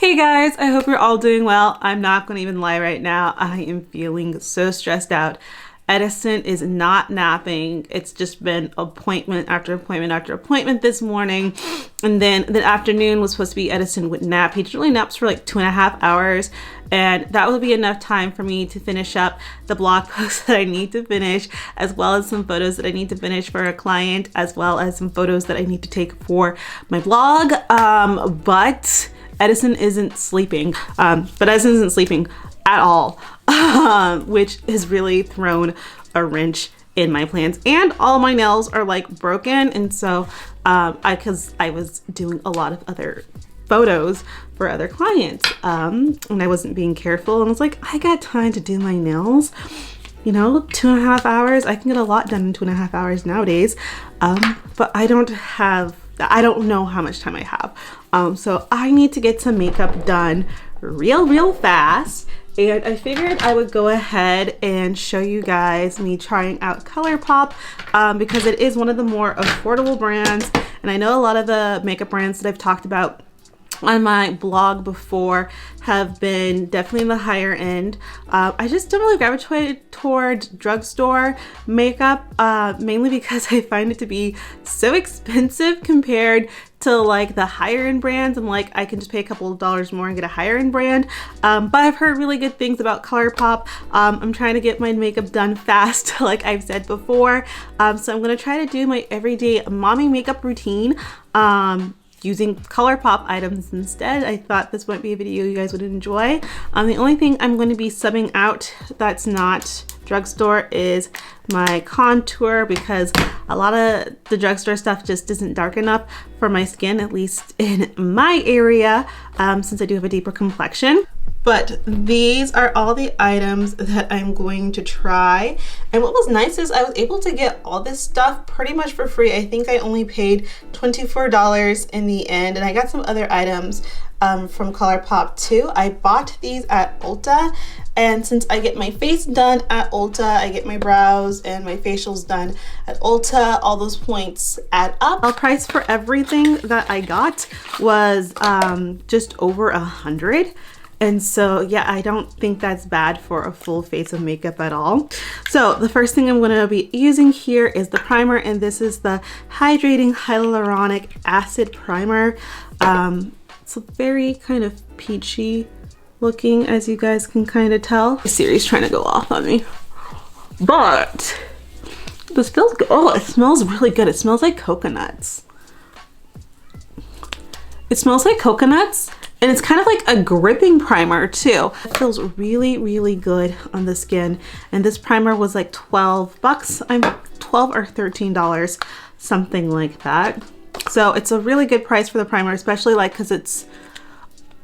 Hey guys, I hope you're all doing well. I'm not gonna even lie right now. I am feeling so stressed out. Edison is not napping. It's just been appointment after appointment after appointment this morning. And then the afternoon was supposed to be Edison would nap. He generally naps for like 2.5 hours. And that will be enough time for me to finish up the blog post that I need to finish, as well as some photos that I need to finish for a client, as well as some photos that I need to take for my blog. But Edison isn't sleeping. But Edison isn't sleeping at all, which has really thrown a wrench in my plans. And all my nails are like broken. And so, because I was doing a lot of other photos for other clients, and I wasn't being careful, and I was like, I got time to do my nails. You know, 2.5 hours. I can get a lot done in 2.5 hours nowadays. But I don't know how much time I have. So I need to get some makeup done real fast. And I figured I would go ahead and show you guys me trying out Colorpop, because it is one of the more affordable brands. And I know a lot of the makeup brands that I've talked about on my blog before have been definitely in the higher end. I just don't really gravitate toward drugstore makeup, mainly because I find it to be so expensive compared to like the higher end brands. I'm like, I can just pay a couple of dollars more and get a higher end brand. But I've heard really good things about Colorpop. I'm trying to get my makeup done fast, like I've said before. So I'm gonna try to do my everyday mommy makeup routine, using Colorpop items instead. I thought this might be a video you guys would enjoy. The only thing I'm going to be subbing out that's not drugstore is my contour, because a lot of the drugstore stuff just isn't dark enough for my skin, at least in my area, since I do have a deeper complexion. But these are all the items that I'm going to try. And what was nice is I was able to get all this stuff pretty much for free. I think I only paid $24 in the end. And I got some other items from Colorpop too. I bought these at Ulta. And since I get my face done at Ulta, I get my brows and my facials done at Ulta, all those points add up. The price for everything that I got was just over $100. And so, yeah, I don't think that's bad for a full face of makeup at all. So the first thing I'm gonna be using here is the primer, and this is the Hydrating Hyaluronic Acid Primer. It's a very kind of peachy looking, as you guys can kind of tell. Siri's trying to go off on me. But this feels good. Oh, it smells really good. It smells like coconuts. It smells like coconuts. And it's kind of like a gripping primer too. It feels really good on the skin. And this primer was like 12 bucks. I'm 12 or $13, something like that. So it's a really good price for the primer, especially like because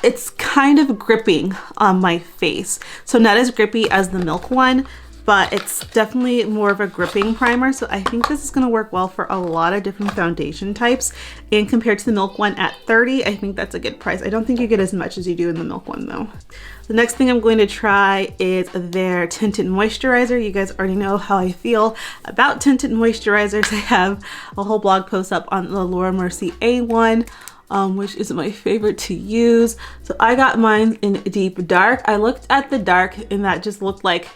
it's kind of gripping on my face. So not as grippy as the Milk one, but it's definitely more of a gripping primer. So I think this is gonna work well for a lot of different foundation types. And compared to the Milk one at $30, I think that's a good price. I don't think you get as much as you do in the Milk one though. The next thing I'm going to try is their tinted moisturizer. You guys already know how I feel about tinted moisturizers. I have a whole blog post up on the Laura Mercier A1. Which is my favorite to use. So I got mine in Deep Dark. I looked at the dark and that just looked like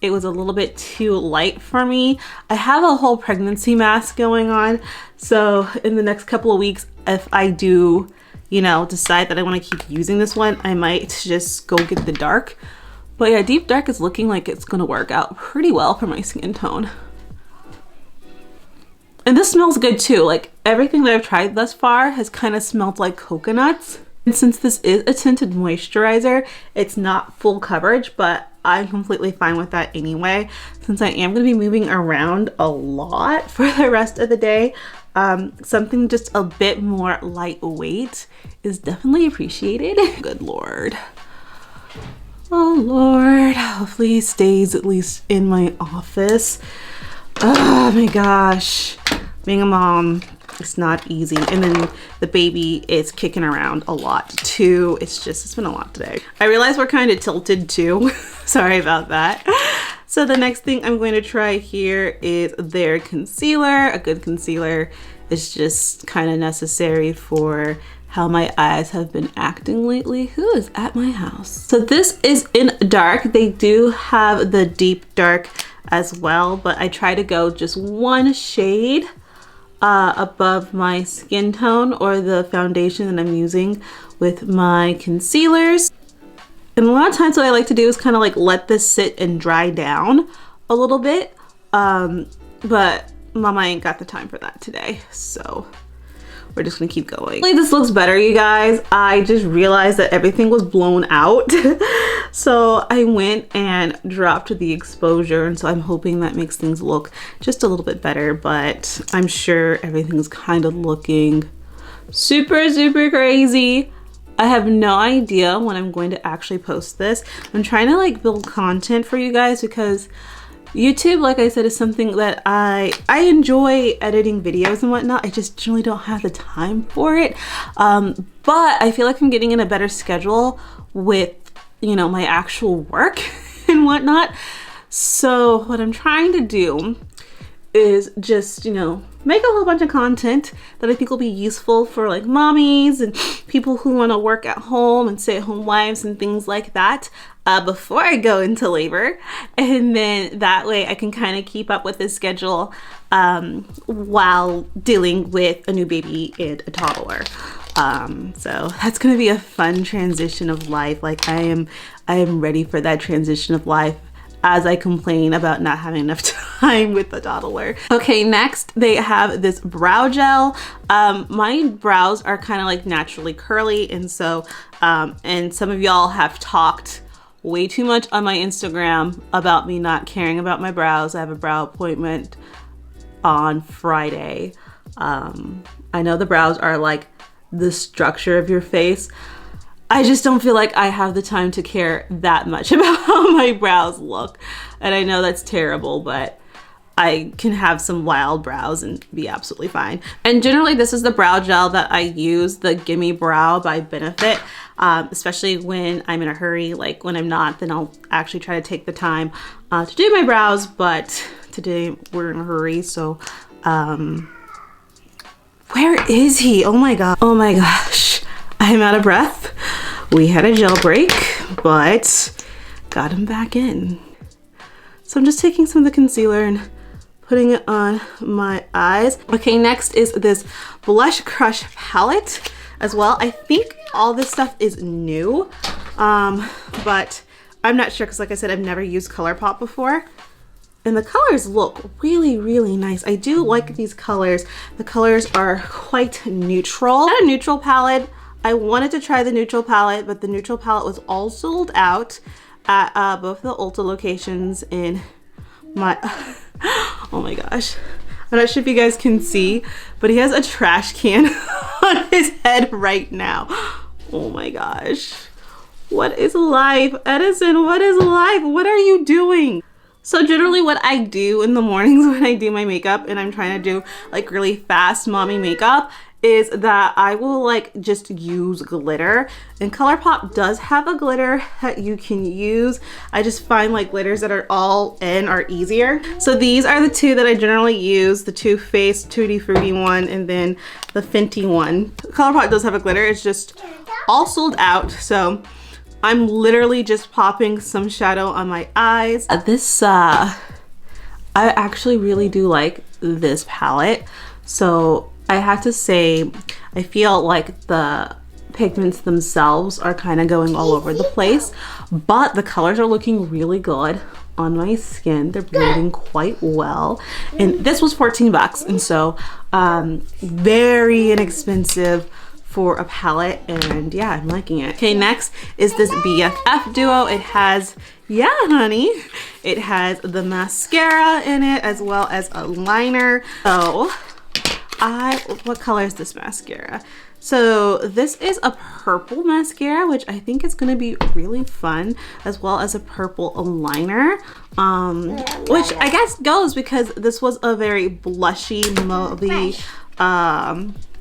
it was a little bit too light for me. I have a whole pregnancy mask going on. So in the next couple of weeks, if I do, you know, decide that I want to keep using this one, I might just go get the dark. But yeah, Deep Dark is looking like it's gonna work out pretty well for my skin tone. And this smells good too. Like everything that I've tried thus far has kind of smelled like coconuts. And since this is a tinted moisturizer, it's not full coverage, but I'm completely fine with that anyway, since I am going to be moving around a lot for the rest of the day. Something just a bit more lightweight is definitely appreciated. Good Lord. Oh Lord, hopefully he stays at least in my office. Oh my gosh, being a mom, it's not easy. And then the baby is kicking around a lot too. It's been a lot today. I realize we're kind of tilted too. Sorry about that. So the next thing I'm going to try here is their concealer. A good concealer is just kind of necessary for how my eyes have been acting lately. Who is at my house? So this is in dark. They do have the deep dark as well, but I try to go just one shade above my skin tone or the foundation that I'm using with my concealers. And a lot of times what I like to do is kind of like let this sit and dry down a little bit, but Mama ain't got the time for that today, so we're just gonna keep going. This looks better, you guys. I just realized that everything was blown out. So I went and dropped the exposure, and so I'm hoping that makes things look just a little bit better, but I'm sure everything's kind of looking super, super crazy. I have no idea when I'm going to actually post this. I'm trying to like build content for you guys because YouTube, like I said, is something that I enjoy editing videos and whatnot. I just generally don't have the time for it. But I feel like I'm getting in a better schedule with, you know, my actual work and whatnot. So what I'm trying to do is just, you know, make a whole bunch of content that I think will be useful for like mommies and people who want to work at home and stay-at-home wives and things like that before I go into labor. And then that way I can kind of keep up with the schedule while dealing with a new baby and a toddler. So that's gonna be a fun transition of life. Like I am ready for that transition of life as I complain about not having enough time with the toddler. Okay, next they have this brow gel. My brows are kind of like naturally curly, and so and some of y'all have talked way too much on my Instagram about me not caring about my brows. I have a brow appointment on Friday. I know the brows are like the structure of your face. I just don't feel like I have the time to care that much about how my brows look. And I know that's terrible, but I can have some wild brows and be absolutely fine. And generally this is the brow gel that I use, the Gimme Brow by Benefit, especially when I'm in a hurry. Like when I'm not, then I'll actually try to take the time to do my brows, but today we're in a hurry, so where is he? Oh my god. Oh my gosh. I'm out of breath. We had a gel break, but got him back in. So I'm just taking some of the concealer and putting it on my eyes. Okay, next is this Blush Crush palette as well. I think all this stuff is new, but I'm not sure because like I said, I've never used Colorpop before. And the colors look really, really nice. I do like these colors. The colors are quite neutral. Not a neutral palette. I wanted to try the neutral palette, but the neutral palette was all sold out at both the Ulta locations in my, oh my gosh. I'm not sure if you guys can see, but he has a trash can on his head right now. Oh my gosh. What is life? Edison, what is life? What are you doing? So generally what I do in the mornings when I do my makeup and I'm trying to do like really fast mommy makeup is that I will like just use glitter, and Colorpop does have a glitter that you can use. I just find like glitters that are all in are easier. So these are the two that I generally use, the Too Faced Tutti Frutti one and then the Fenty one. Colorpop does have a glitter, it's just all sold out. So I'm literally just popping some shadow on my eyes. This, I actually really do like this palette. So I have to say, I feel like the pigments themselves are kind of going all over the place, but the colors are looking really good on my skin. They're blending quite well. And this was 14 bucks. And so very inexpensive for a palette, and yeah, I'm liking it. Okay, next is this BFF duo. It has, yeah honey, it has the mascara in it as well as a liner. So what color is this mascara? So this is a purple mascara, which I think is gonna be really fun, as well as a purple liner, which I guess goes because this was a very blushy, mauvey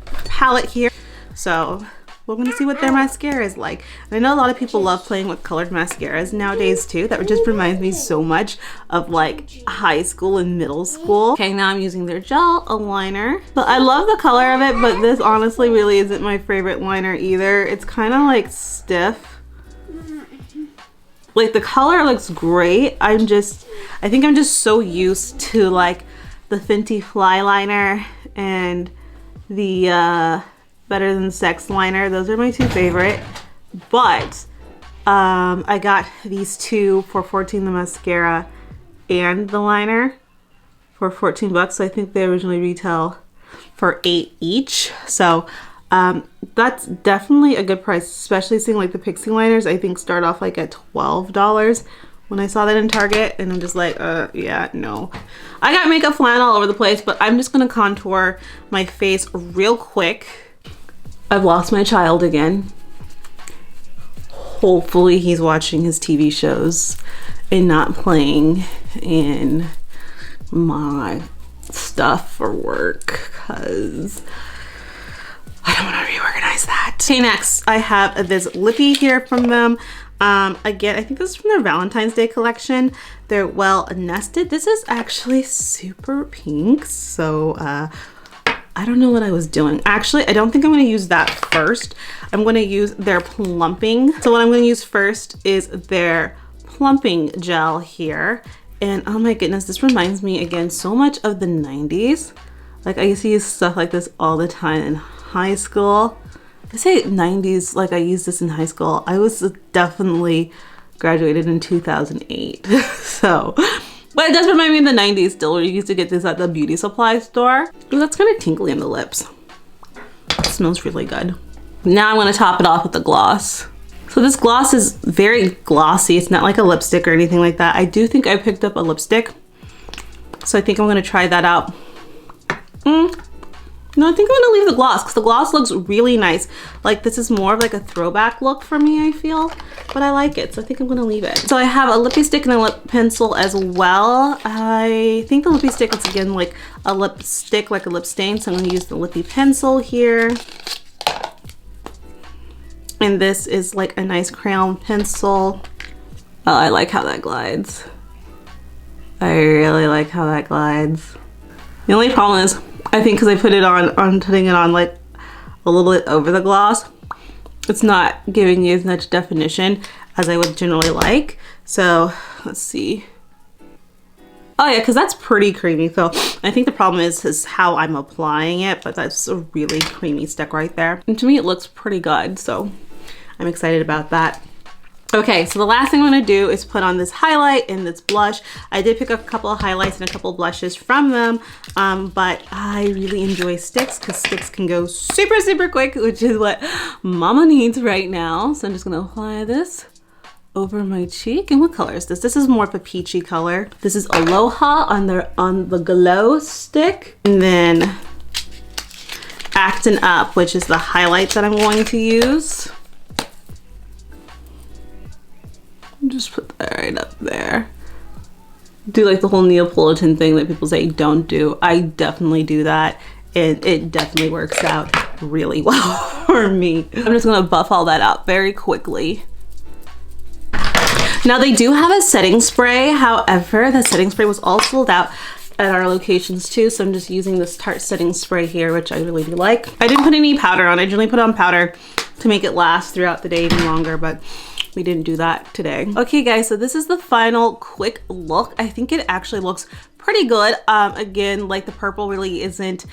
palette here. So we're gonna see what their mascara is like. And I know a lot of people love playing with colored mascaras nowadays too. That just reminds me so much of like high school and middle school. Okay, now I'm using their gel liner. But I love the color of it, but this honestly really isn't my favorite liner either. It's kind of like stiff. Like the color looks great. I think I'm just so used to like the Fenty Fly liner and the Better Than Sex liner. Those are my two favorite. But I got these two for $14, the mascara and the liner for 14 bucks. So I think they originally retail for $8 each. So that's definitely a good price, especially seeing like the Pixie liners I think start off like at $12 when I saw that in Target, and I'm just like, yeah, no. I got makeup flying all over the place, but I'm just gonna contour my face real quick. I've lost my child again. Hopefully he's watching his TV shows and not playing in my stuff for work, because I don't want to reorganize that. Okay, next I have this lippy here from them. Again, I think this is from their Valentine's Day collection. They're Well Nested. This is actually super pink, so I don't know what I was doing. Actually, I don't think I'm going to use that first. I'm going to use their plumping. So what I'm going to use first is their plumping gel here. And oh my goodness, this reminds me again so much of the 90s. Like I used to use stuff like this all the time in high school. I say 90s like I used this in high school. I was definitely graduated in 2008. So, but it does remind me of the 90s still, where you used to get this at the beauty supply store. Ooh, that's kind of tingly on the lips. It smells really good. Now I'm going to top it off with the gloss. So this gloss is very glossy. It's not like a lipstick or anything like that. I do think I picked up a lipstick, so I think I'm going to try that out. No, I think I'm gonna leave the gloss because the gloss looks really nice. Like this is more of like a throwback look for me, I feel, but I like it, so I think I'm gonna leave it. So I have a lippy stick and a lip pencil as well. I think the lippy stick is again like a lipstick, like a lip stain, so I'm gonna use the lippy pencil here. And this is like a nice crayon pencil. Oh, I like how that glides. I really like how that glides. The only problem is, I think because I put it on, I'm putting it on like a little bit over the gloss, it's not giving you as much definition as I would generally like. So let's see. Oh yeah, because that's pretty creamy. So I think the problem is how I'm applying it, but that's a really creamy stick right there. And to me, it looks pretty good. So I'm excited about that. Okay, so the last thing I'm gonna do is put on this highlight and this blush. I did pick up a couple of highlights and a couple of blushes from them, but I really enjoy sticks because sticks can go super, super quick, which is what mama needs right now. So I'm just gonna apply this over my cheek. And what color is this? This is more of a peachy color. This is Aloha on the Glow stick. And then Actin' Up, which is the highlight that I'm going to use. Just put that right up there. Do like the whole Neapolitan thing that people say don't do. I definitely do that, and it definitely works out really well for me. I'm just gonna buff all that out very quickly. Now they do have a setting spray, however, the setting spray was all sold out at our locations too, so I'm just using this Tarte setting spray here, which I really do like. I didn't put any powder on. I generally put on powder to make it last throughout the day even longer, but we didn't do that today. Okay guys, so this is the final quick look. I think it actually looks pretty good. Again, like the purple really isn't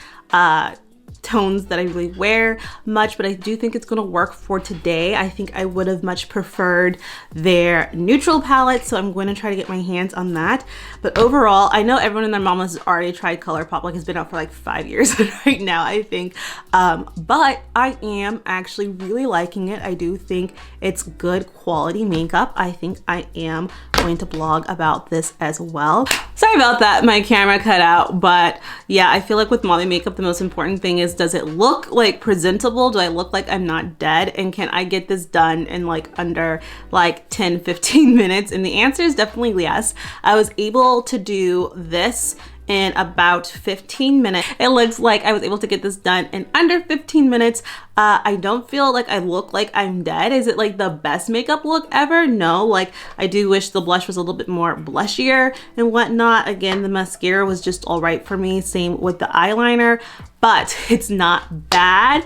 tones that I really wear much, but I do think it's gonna work for today. I think I would have much preferred their neutral palette, so I'm going to try to get my hands on that. But overall, I know everyone and their mama has already tried Colorpop, like it's been out for like 5 years right now, I think. But I am actually really liking it. I do think it's good quality makeup. I think I am going to blog about this as well. Sorry about that, my camera cut out, but yeah, I feel like with mommy makeup, the most important thing is, does it look like presentable? Do I look like I'm not dead? And can I get this done in like under like 10-15 minutes? And the answer is definitely yes. I was able to do this in about 15 minutes. It looks like I was able to get this done in under 15 minutes. I don't feel like I look like I'm dead. Is it like the best makeup look ever? No, like I do wish the blush was a little bit more blushier and whatnot. Again, the mascara was just all right for me. Same with the eyeliner, but it's not bad.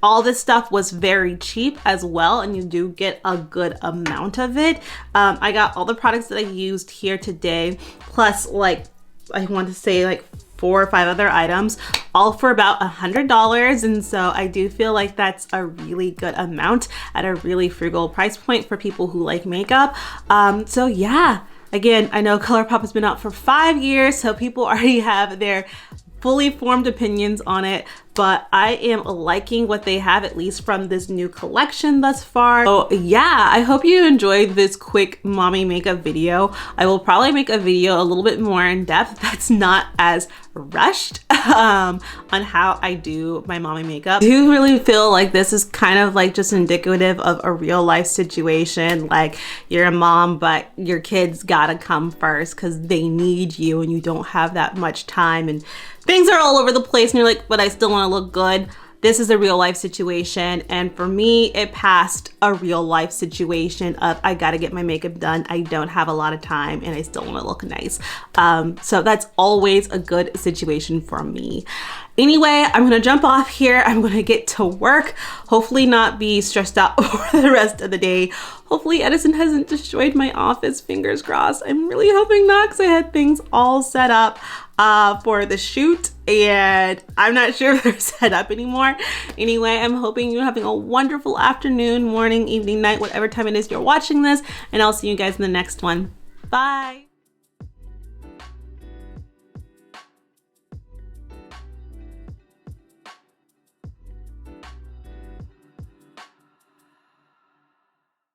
All this stuff was very cheap as well, and you do get a good amount of it. I got all the products that I used here today, plus like, I want to say like 4 or 5 other items, all for about $100. And so I do feel like that's a really good amount at a really frugal price point for people who like makeup. So yeah, again, I know Colourpop has been out for 5 years, so people already have their fully formed opinions on it, but I am liking what they have, at least from this new collection thus far. So yeah, I hope you enjoyed this quick mommy makeup video. I will probably make a video a little bit more in depth that's not as rushed on how I do my mommy makeup. I do really feel like this is kind of like just indicative of a real life situation. Like you're a mom, but your kids gotta come first because they need you and you don't have that much time and things are all over the place and you're like, but I still want to look good. This is a real life situation, and for me it passed a real life situation of I gotta get my makeup done, I don't have a lot of time, and I still want to look nice. So that's always a good situation for me. Anyway, I'm gonna jump off here. I'm gonna get to work, hopefully not be stressed out for the rest of the day. Hopefully Edison hasn't destroyed my office, fingers crossed. I'm really hoping not, because I had things all set up for the shoot, and I'm not sure if they're set up anymore. Anyway, I'm hoping you're having a wonderful afternoon, morning, evening, night, whatever time it is you're watching this, and I'll see you guys in the next one. Bye.